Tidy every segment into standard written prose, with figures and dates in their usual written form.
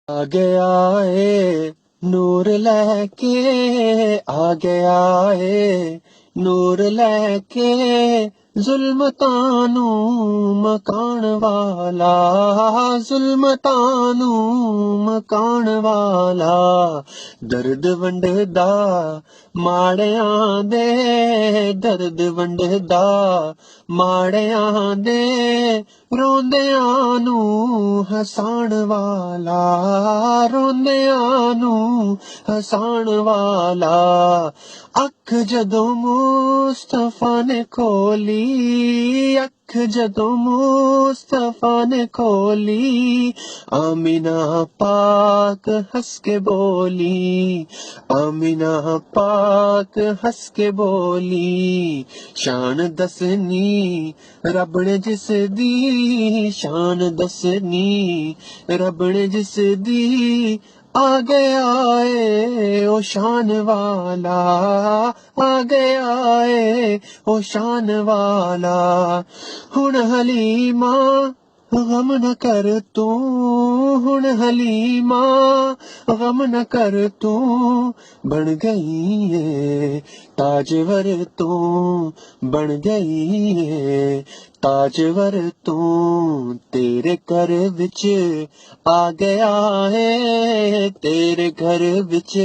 आ गया है नूर लैके आ गया है नूर लैके जुल्मतानू मकान वाला जुल्मतानू मकान वाला दर्द वंडदा माड़ियां दे दर्द वंडदा माड़ियां दे रोंदियां नू हसाण वाला रोंदियां नू हसाण वाला अख जदों मुस्तफा ने खोली अख जदों मुस्तफा ने खोली आमिना पाक हंस के बोली आमिना पाक हंस के बोली शान दसनी रब ने जिस दी शान दसनी रब ने जिस दी आ गया है ओ शान वाला आ गया है ओ शान वाला हुन हलीमा गम न कर तू हुन हलीमा गम न कर तू बन गई है ताजवर तू बन गई है ताजवर तू तेरे घर विच आ गया है तेरे घर विच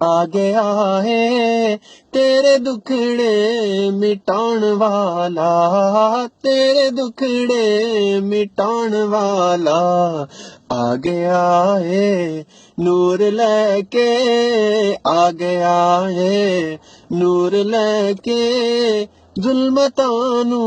आ गया है तेरे दुखड़े मिटाण वाला तेरे दुखड़े मिटाण वाला आ गया है नूर लेके आ गया है नूर लेके जुल्मतानू